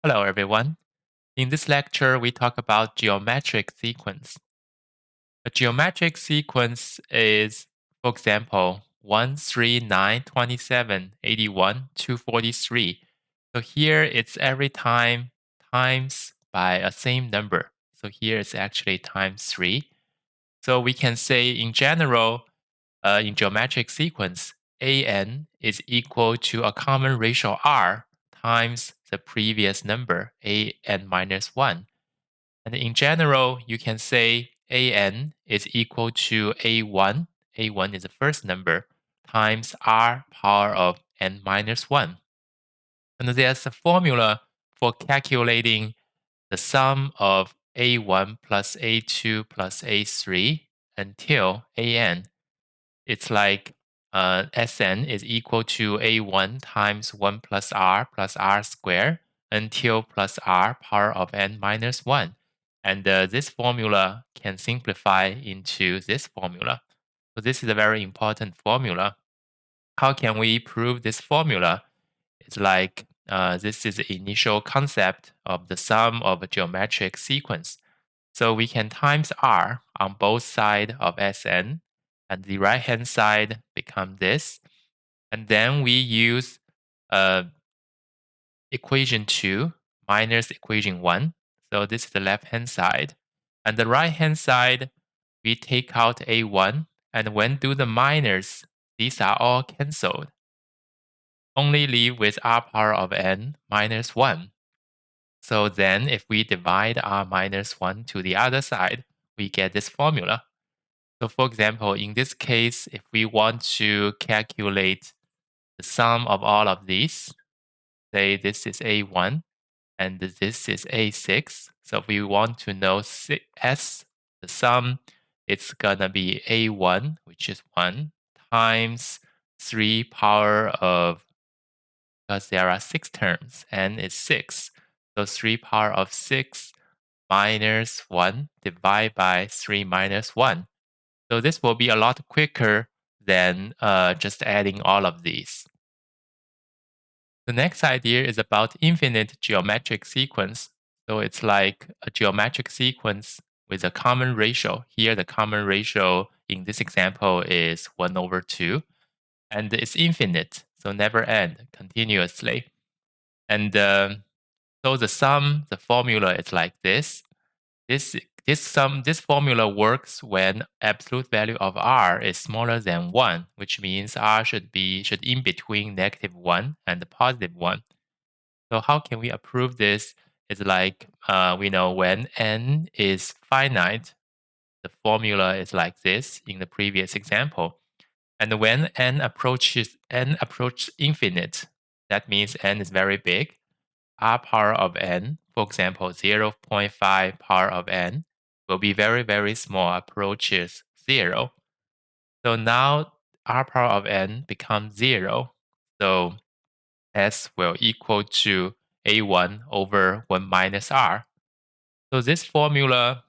Hello, everyone. In this lecture, we talk about geometric sequence. A geometric sequence is, for example, 1, 3, 9, 27, 81, 243. So here it's every time times by a same number. So here it's actually times 3. So we can say in general, in geometric sequence, an is equal to a common ratio r times the previous number, an minus 1. And in general, you can say an is equal to a1 is the first number, times r power of n minus 1. And there's a formula for calculating the sum of a1 plus a2 plus a3 until an. It's like Sn is equal to a1 times 1 plus r squared until plus r power of n minus 1. And this formula can simplify into this formula. So this is a very important formula. How can we prove this formula? It's like this is the initial concept of the sum of a geometric sequence. So we can times r on both sides of Sn, and the right hand side become this. And then we use uh, equation 2 minus equation 1. So this is the left hand side. And the right hand side, we take out a1. And when do the minus, these are all cancelled. Only leave with r power of n minus 1. So then if we divide r minus 1 to the other side, we get this formula. So for example, in this case, if we want to calculate the sum of all of these, say this is A1 and this is A6. So if we want to know S, the sum, it's gonna be A1, which is 1, times 3 power of, because there are 6 terms, n is 6. So 3 power of 6 minus 1 divided by 3 minus 1. So this will be a lot quicker than just adding all of these. The next idea is about infinite geometric sequence. So it's like a geometric sequence with a common ratio. Here, the common ratio in this example is 1 over 2. And it's infinite, so never end, continuously. And so the sum, the formula is like this. This formula works when absolute value of r is smaller than 1, which means r should in between -1 and +1. So how can we approve this? It's like we know when n is finite, the formula is like this in the previous example. And when n approaches infinite, that means n is very big. R power of n, for example, 0.5 power of n, will be very, very small, approaches 0. So now R power of n becomes 0. So S will equal to A1 over 1 minus R. So this formula,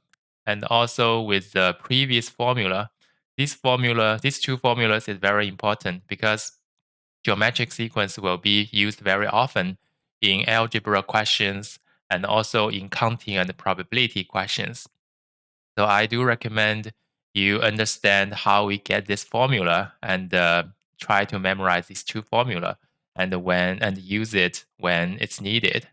and also with the previous formula, these two formulas is very important because geometric sequence will be used very often in algebra questions and also in counting and probability questions. So I do recommend you understand how we get this formula and try to memorize these two formula and use it when it's needed.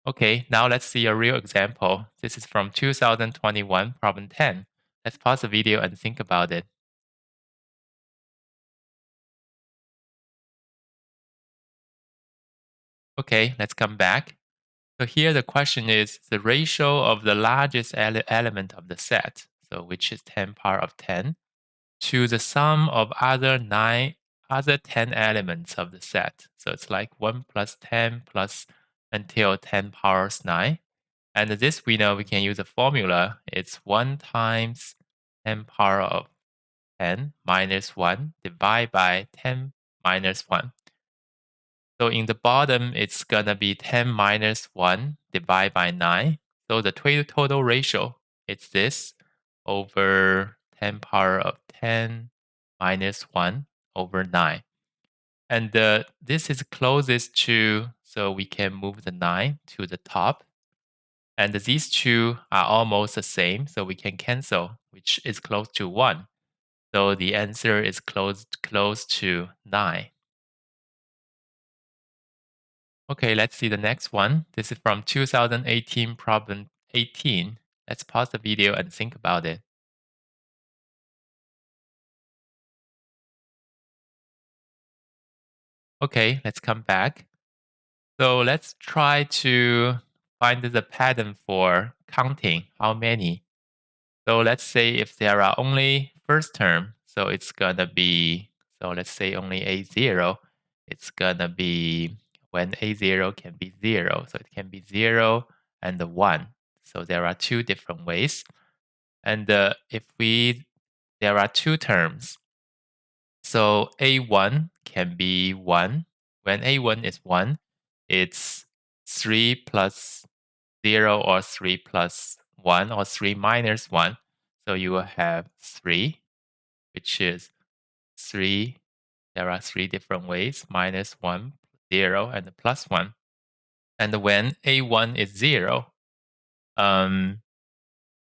Okay, now let's see a real example. This is from 2021, problem 10. Let's pause the video and think about it. Okay, let's come back. So here the question is the ratio of the largest element of the set, so which is 10 power of 10, to the sum of other 10 elements of the set. So it's like 1 plus 10 plus until 10 powers 9. And this we know we can use a formula. It's 1 times 10 power of 10 minus 1 divided by 10 minus 1. So in the bottom, it's going to be 10 minus 1 divided by 9. So the total ratio is this over 10 power of 10 minus 1 over 9. And this is closest to so we can move the 9 to the top. And these two are almost the same, so we can cancel, which is close to 1. So the answer is close to 9. Okay, let's see the next one. This is from 2018, problem 18. Let's pause the video and think about it. Okay, let's come back. So let's try to find the pattern for counting how many. So let's say if there are only first term, so it's gonna be, so let's say only A0, it's gonna be when A0 can be 0. So it can be 0 and 1. So there are two different ways. And if there are two terms. So A1 can be 1. When A1 is 1, it's 3 plus 0 or 3 plus 1 or 3 minus 1. So you will have 3, which is 3. There are three different ways, minus 1, 0, and plus 1. And when A1 is 0, um,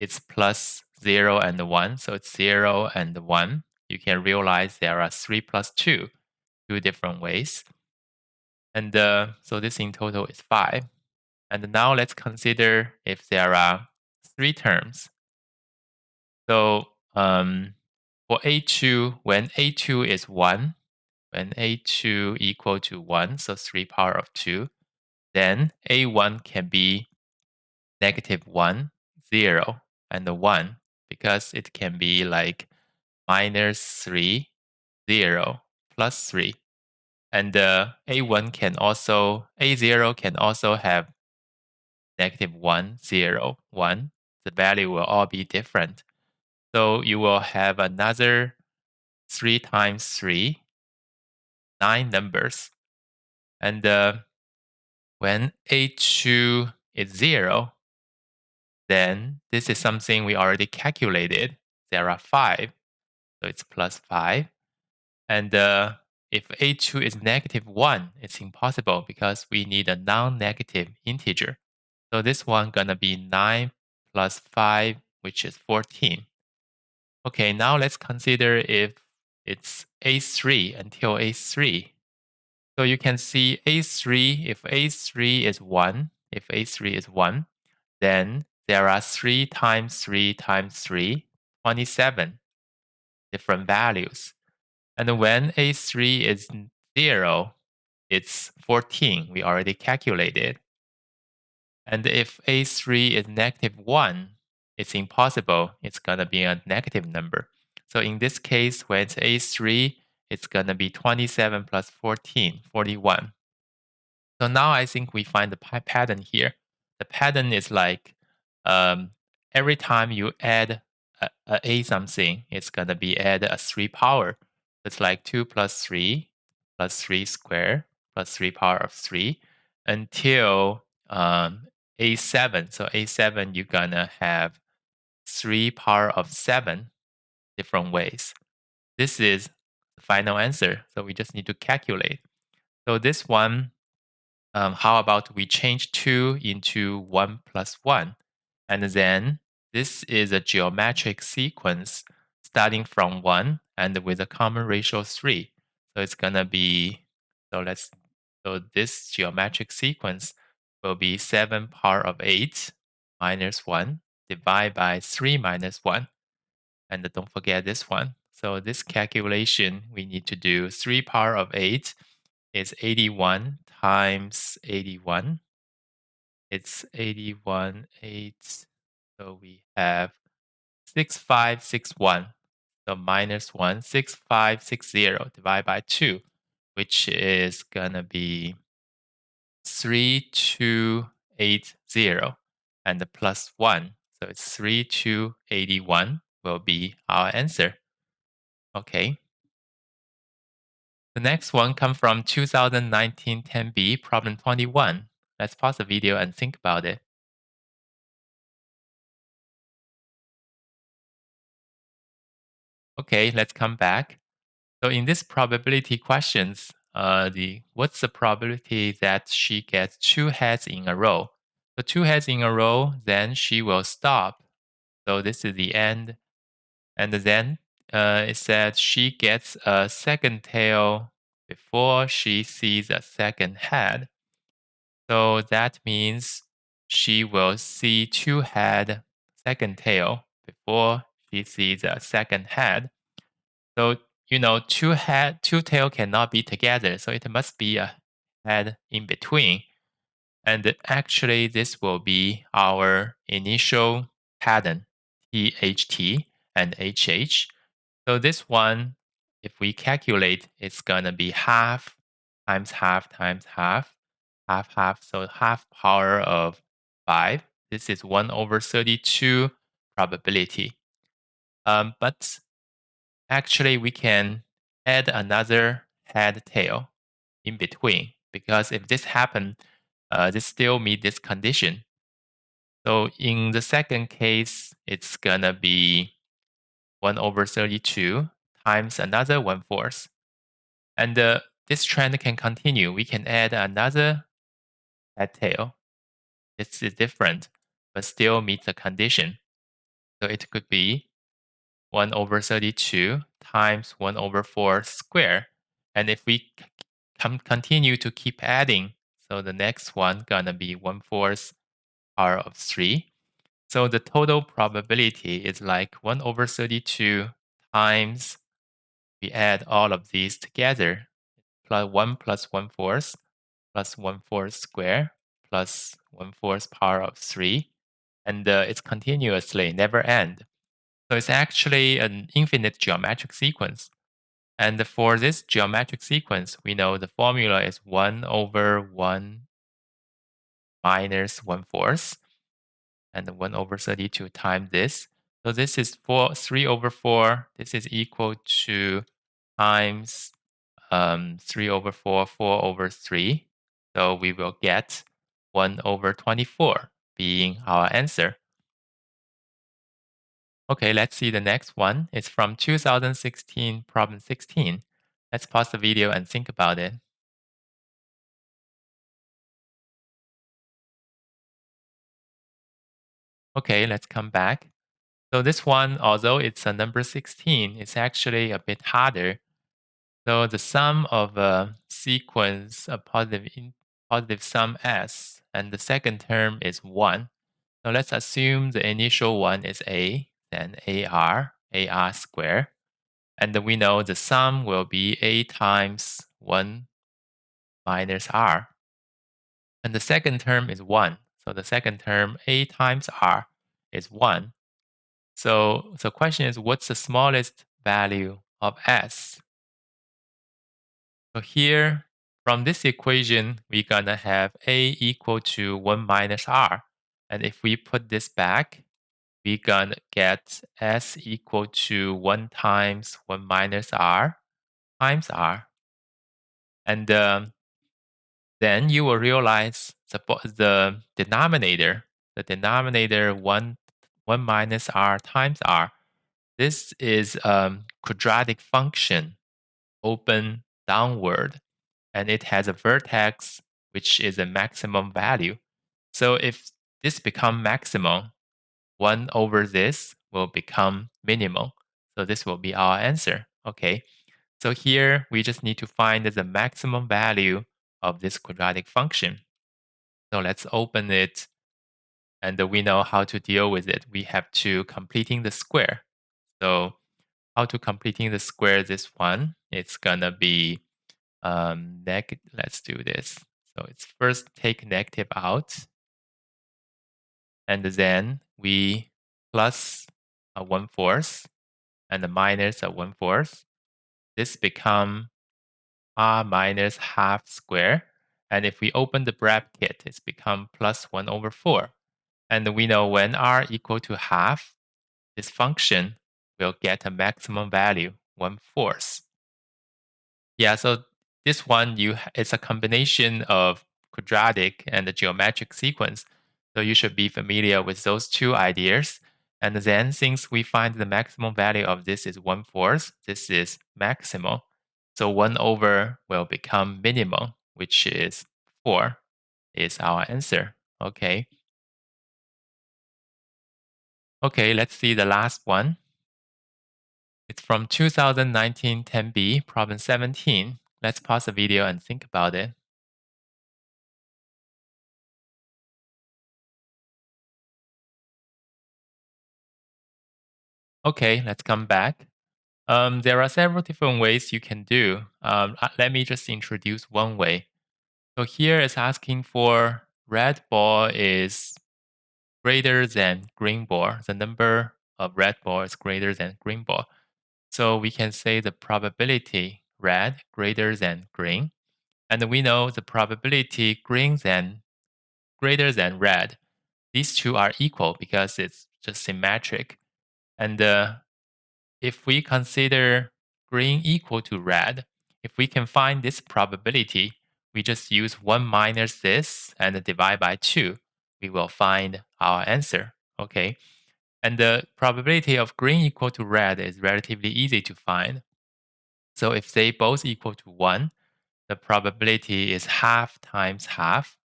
it's plus 0 and 1. So it's 0 and 1. You can realize there are 3 plus 2, two different ways. And so this in total is 5. And now let's consider if there are three terms. So for A2, when A2 is 1, when A2 equal to 1, so 3 power of 2, then A1 can be negative 1, 0, and 1, because it can be like minus 3, 0, plus 3. And A1 can also, A0 can also have negative 1, 0, 1. The value will all be different. So you will have another 3 times 3, 9 numbers. And when A2 is 0, then this is something we already calculated. There are 5, so it's plus 5. And if A2 is negative 1, it's impossible because we need a non-negative integer. So this one gonna be 9 plus 5, which is 14. Okay, now let's consider if it's A3 until A3. So you can see A3, if A3 is 1, if A3 is 1, then there are 3 times 3 times 3, 27 different values. And when A3 is 0, it's 14. We already calculated. And if A3 is negative 1, it's impossible. It's going to be a negative number. So in this case, when it's A3, it's going to be 27 plus 14, 41. So now I think we find the pattern here. The pattern is like um, every time you add a something, it's going to be add a 3 power. It's like 2 plus 3 square plus 3 power of 3 until A7. So A7, you're going to have 3 power of 7 different ways. This is the final answer. So we just need to calculate. So this one, how about we change 2 into 1 plus 1? And then this is a geometric sequence starting from 1 and with a common ratio 3. So it's going to be, so this geometric sequence will be 7 power of 8 minus 1 divided by 3 minus 1. And don't forget this one. So this calculation, we need to do 3 power of 8 is 81 times 81. It's 81, 8. So we have 6561. So minus 1, 6560 divided by 2, which is going to be 3280. And the plus 1. So it's 3281 will be our answer. Okay. The next one comes from 2019 10B, problem 21. Let's pause the video and think about it. Okay, let's come back. So in this probability questions, what's the probability that she gets two heads in a row? So two heads in a row, then she will stop. So this is the end. And then it said she gets a second tail before she sees a second head. So that means she will see two head, second tail before she sees a second head. So two tail cannot be together. So it must be a head in between. And actually, this will be our initial pattern, THT and HH. So this one, if we calculate, it's going to be half times half times half, half half. So half power of 5. This is 1 over 32 probability. But actually, we can add another head tail in between because if this happens, this still meet this condition. So in the second case, it's going to be 1 over 32 times another 1/4. And this trend can continue. We can add another head tail. This is different, but still meets the condition. So it could be 1 over 32 times 1 over 4 square. And if we continue to keep adding, so the next one gonna be 1/4 power of 3. So the total probability is like 1 over 32 times, we add all of these together, plus 1 plus 1/4 plus 1/4 square plus 1/4 power of 3. And it's continuously, never end. So it's actually an infinite geometric sequence. And for this geometric sequence, we know the formula is 1 over 1 minus 1/4 and 1 over 32 times this. So this is 3 over 4. This is equal to times 3 over 4, 4 over 3. So we will get 1 over 24 being our answer. Okay, let's see the next one. It's from 2016, problem 16. Let's pause the video and think about it. Okay, let's come back. So this one, although it's a number 16, it's actually a bit harder. So the sum of a sequence, a positive sum s, and the second term is 1. So let's assume the initial one is a, then ar squared. And we know the sum will be a times 1 minus r. And the second term is 1. So the second term, a times r, is 1. So the question is, what's the smallest value of s? So here, from this equation, we're going to have a equal to 1 minus r. And if we put this back, we're going to get s equal to 1 times 1 minus r times r. And then you will realize the denominator 1 minus r times r. This is quadratic function, open downward, and it has a vertex which is a maximum value. So if this become maximum, 1 over this will become minimum. So this will be our answer. Okay. So here we just need to find the maximum value of this quadratic function. So let's open it, and we know how to deal with it. We have to completing the square. So how to completing the square this one? It's gonna be let's do this. So it's first take negative out, and then we plus a 1/4 and a minus a 1/4. This become r minus half square. And if we open the bracket, it's become plus 1 over 4. And we know when r equal to half, this function will get a maximum value, 1/4. Yeah, so this one it's a combination of quadratic and the geometric sequence. So you should be familiar with those two ideas. And then since we find the maximum value of this is 1/4, this is maximal. So 1 over will become minimum, which is 4 is our answer. Okay. Okay, let's see the last one. It's from 2019 10B, problem 17. Let's pause the video and think about it. Okay, let's come back. There are several different ways you can do. Let me just introduce one way. So here it's asking for red ball is greater than green ball. The number of red ball is greater than green ball. So we can say the probability red greater than green. And we know the probability green than greater than red. These two are equal because it's just symmetric. And if we consider green equal to red, if we can find this probability, we just use 1 minus this and divide by 2. We will find our answer. Okay. And the probability of green equal to red is relatively easy to find. So if they both equal to 1, the probability is half times half.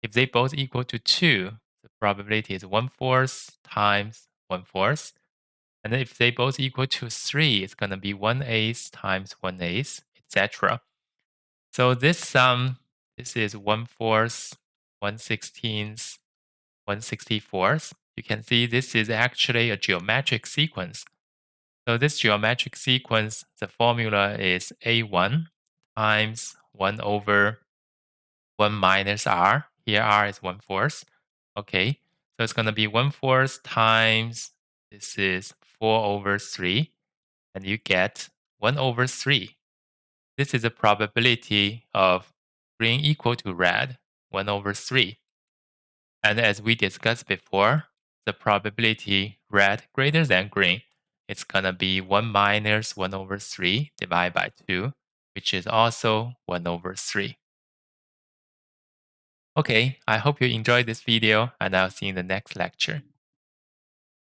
If they both equal to 2, the probability is 1/4 times 1/4. And then if they both equal to 3, it's going to be 1/8 times 1/8, etc. So this sum, this is 1/4, 1/16, 1/64. You can see this is actually a geometric sequence. So this geometric sequence, the formula is A1 times 1 over 1 minus R. Here R is 1/4. Okay, so it's going to be 1/4 times, this is 4 over 3. And you get 1 over 3. This is the probability of green equal to red, 1 over 3. And as we discussed before, the probability red greater than green, it's going to be 1 minus 1 over 3 divided by 2, which is also 1 over 3. Okay, I hope you enjoyed this video, and I'll see you in the next lecture.